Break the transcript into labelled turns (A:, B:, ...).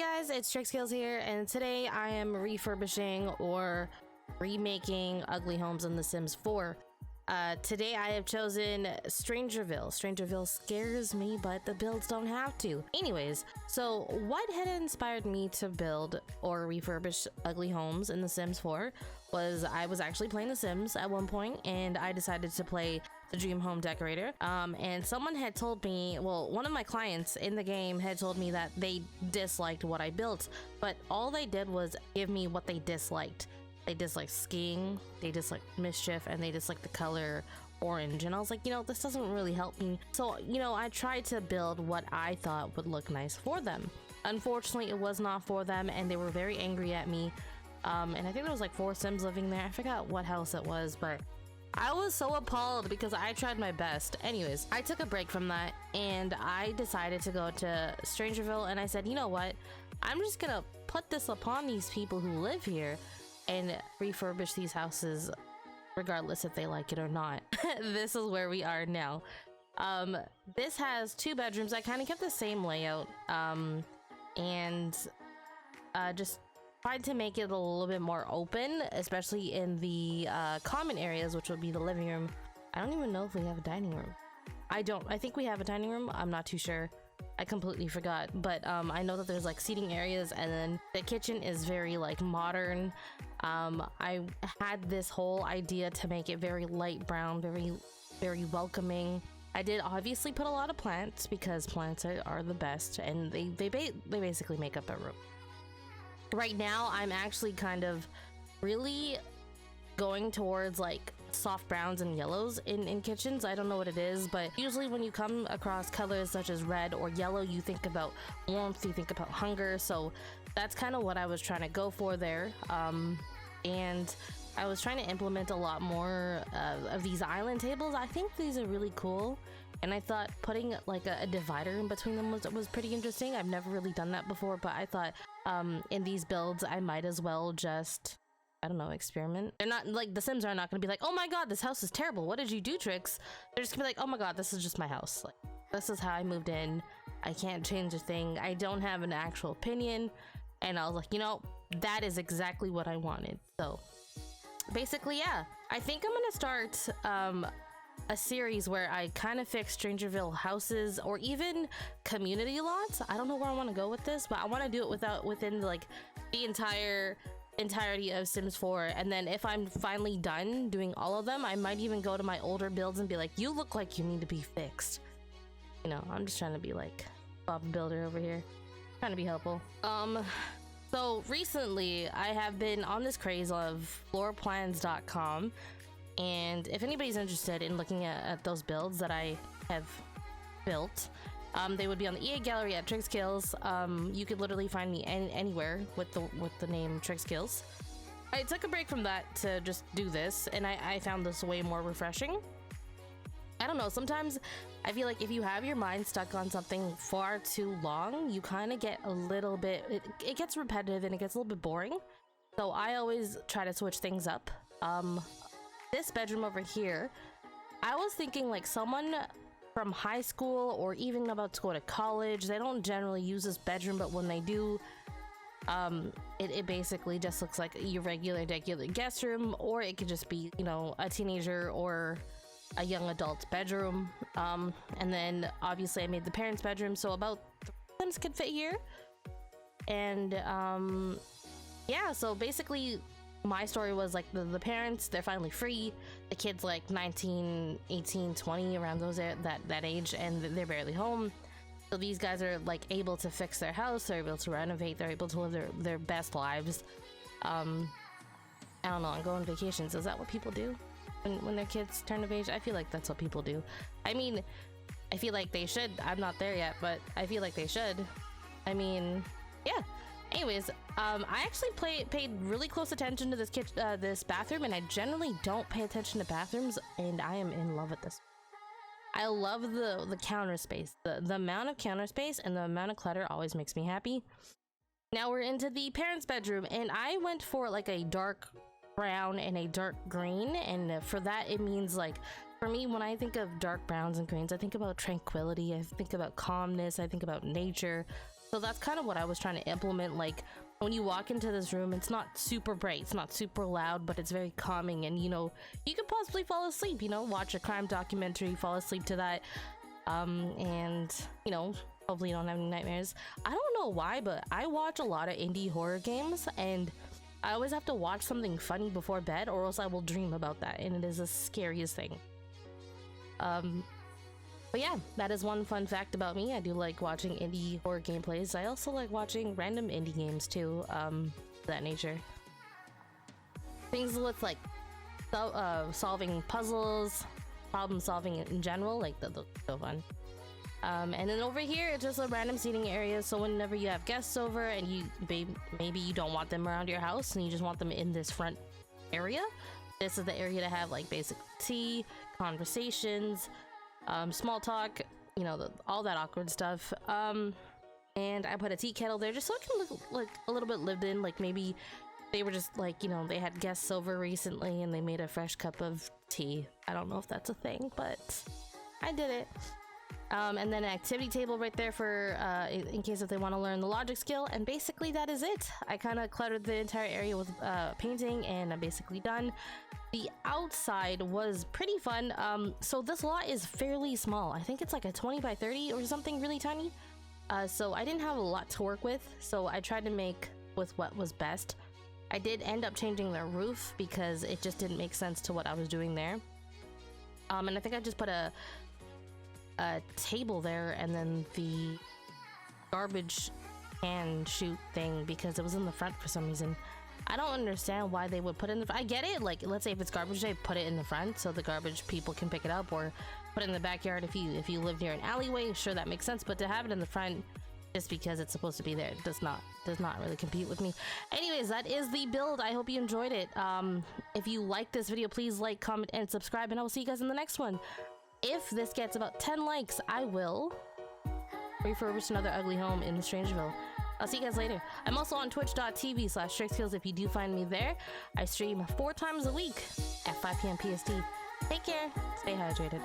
A: guys, it's trixkills here, and today I am refurbishing or remaking ugly homes in The Sims 4. Today I have chosen Strangerville. Strangerville scares me, but the builds don't have to. Anyways, so what had inspired me to build or refurbish ugly homes in The Sims 4 was I was actually playing The Sims at one point, and I decided to play the Dream Home Decorator. And someone had told me, well, one of my clients in the game had told me that they disliked what I built, but all they did was give me what they disliked. They disliked skiing, they disliked mischief, and they disliked the color orange. And I was like, this doesn't really help me. So, I tried to build what I thought would look nice for them. Unfortunately, it was not for them, and they were very angry at me. And I think there was like 4 Sims living there. I forgot what house it was, but I was so appalled because I tried my best. Anyways, I took a break from that and I decided to go to Strangerville, and I said, you know what? I'm just gonna put this upon these people who live here and refurbish these houses regardless if they like it or not. This is where we are now. This has 2 bedrooms. I kind of kept the same layout and just tried to make it a little bit more open, especially in the common areas, which would be the living room. I don't even know if we have a dining room. I think we have a dining room. I'm not too sure. I completely forgot, but I know that there's like seating areas, and then the kitchen is very like modern. I had this whole idea to make it very light brown, very welcoming. I did obviously put a lot of plants because plants are the best, and they basically make up a room. Right now I'm actually kind of really going towards like soft browns and yellows in kitchens. I don't know what it is, but usually when you come across colors such as red or yellow, you think about warmth, you think about hunger. So that's kind of what I was trying to go for there. And I was trying to implement a lot more of these island tables. I think these are really cool, and I thought putting like a divider in between them was pretty interesting. I've never really done that before, but I thought in these builds I might as well just, I don't know, experiment. They're not like, the Sims are not gonna be like, oh my god, this house is terrible, what did you do, Trix? They're just gonna be like, oh my god, this is just my house. Like, this is how I moved in. I can't change a thing. I don't have an actual opinion. And I was like, that is exactly what I wanted. So basically, yeah, I think I'm gonna start a series where I kind of fix Strangerville houses or even community lots. I don't know where I want to go with this, but I want to do it within like the entirety of Sims 4. And then if I'm finally done doing all of them, I might even go to my older builds and be like, you look like you need to be fixed. I'm just trying to be like Bob Builder over here, trying to be helpful. So recently I have been on this craze of floorplans.com, and if anybody's interested in looking at those builds that I have built, they would be on the EA gallery at trixkills. You could literally find me anywhere with the name trixkills. I took a break from that to just do this, and I found this way more refreshing. I don't know, sometimes I feel like if you have your mind stuck on something far too long, you kind of get a little bit, it gets repetitive and it gets a little bit boring. So I always try to switch things up. This bedroom over here, I was thinking like someone from high school or even about to go to college, they don't generally use this bedroom, but when they do, it basically just looks like your regular guest room, or it could just be, a teenager or a young adult's bedroom. And then obviously I made the parents' bedroom, so about 3 Sims could fit here. And yeah, so basically my story was like the parents, they're finally free. The kids like 19, 18, 20, around that age, and they're barely home. So these guys are like able to fix their house, they're able to renovate, they're able to live their best lives. I don't know, on going on vacations, is that what people do when their kids turn of age? I feel like that's what people do. I mean, I feel like they should. I'm not there yet, but I feel like they should. I mean, yeah. Anyways, I actually paid really close attention to this bathroom, and I generally don't pay attention to bathrooms, and I am in love with this. I love the counter space. The amount of counter space and the amount of clutter always makes me happy. Now we're into the parents' bedroom, and I went for like a dark brown and a dark green, and for that it means like, for me, when I think of dark browns and greens, I think about tranquility, I think about calmness, I think about nature. So that's kind of what I was trying to implement. Like when you walk into this room, it's not super bright, it's not super loud, but it's very calming, and you know, you could possibly fall asleep, you know, watch a crime documentary, fall asleep to that, and you know, hopefully you don't have any nightmares. I don't know why, but I watch a lot of indie horror games, and I always have to watch something funny before bed, or else I will dream about that, and it is the scariest thing. But yeah, that is one fun fact about me. I do like watching indie horror gameplays. I also like watching random indie games too, that nature. Things with like solving puzzles, problem solving in general, like that's so fun. And then over here, it's just a random seating area. So whenever you have guests over and maybe you don't want them around your house and you just want them in this front area, this is the area to have like basic tea, conversations, small talk, you know, all that awkward stuff. And I put a tea kettle there just so it can look like a little bit lived in, like maybe they were just like, you know, they had guests over recently and they made a fresh cup of tea. I don't know if that's a thing, but I did it. And then an activity table right there for in case if they want to learn the logic skill, and basically that is it. I kind of cluttered the entire area with painting, and I'm basically done. The outside was pretty fun. So this lot is fairly small. I think it's like a 20 by 30 or something really tiny. So I didn't have a lot to work with, so I tried to make with what was best. I did end up changing the roof because it just didn't make sense to what I was doing there. And I think I just put a table there, and then the garbage can chute thing because it was in the front for some reason. I don't understand why they would put it in the I get it, like let's say if it's garbage day, put it in the front so the garbage people can pick it up, or put it in the backyard if you live near an alleyway. Sure, that makes sense, but to have it in the front just because it's supposed to be there does not really compete with me. Anyways, that is the build. I hope you enjoyed it. If you like this video, please like, comment, and subscribe, and I will see you guys in the next one. If this gets about 10 likes, I will refurbish another ugly home in Strangeville. I'll see you guys later. I'm also on twitch.tv/trixkills if you do find me there. I stream 4 times a week at 5 p.m. PST. Take care. Stay hydrated.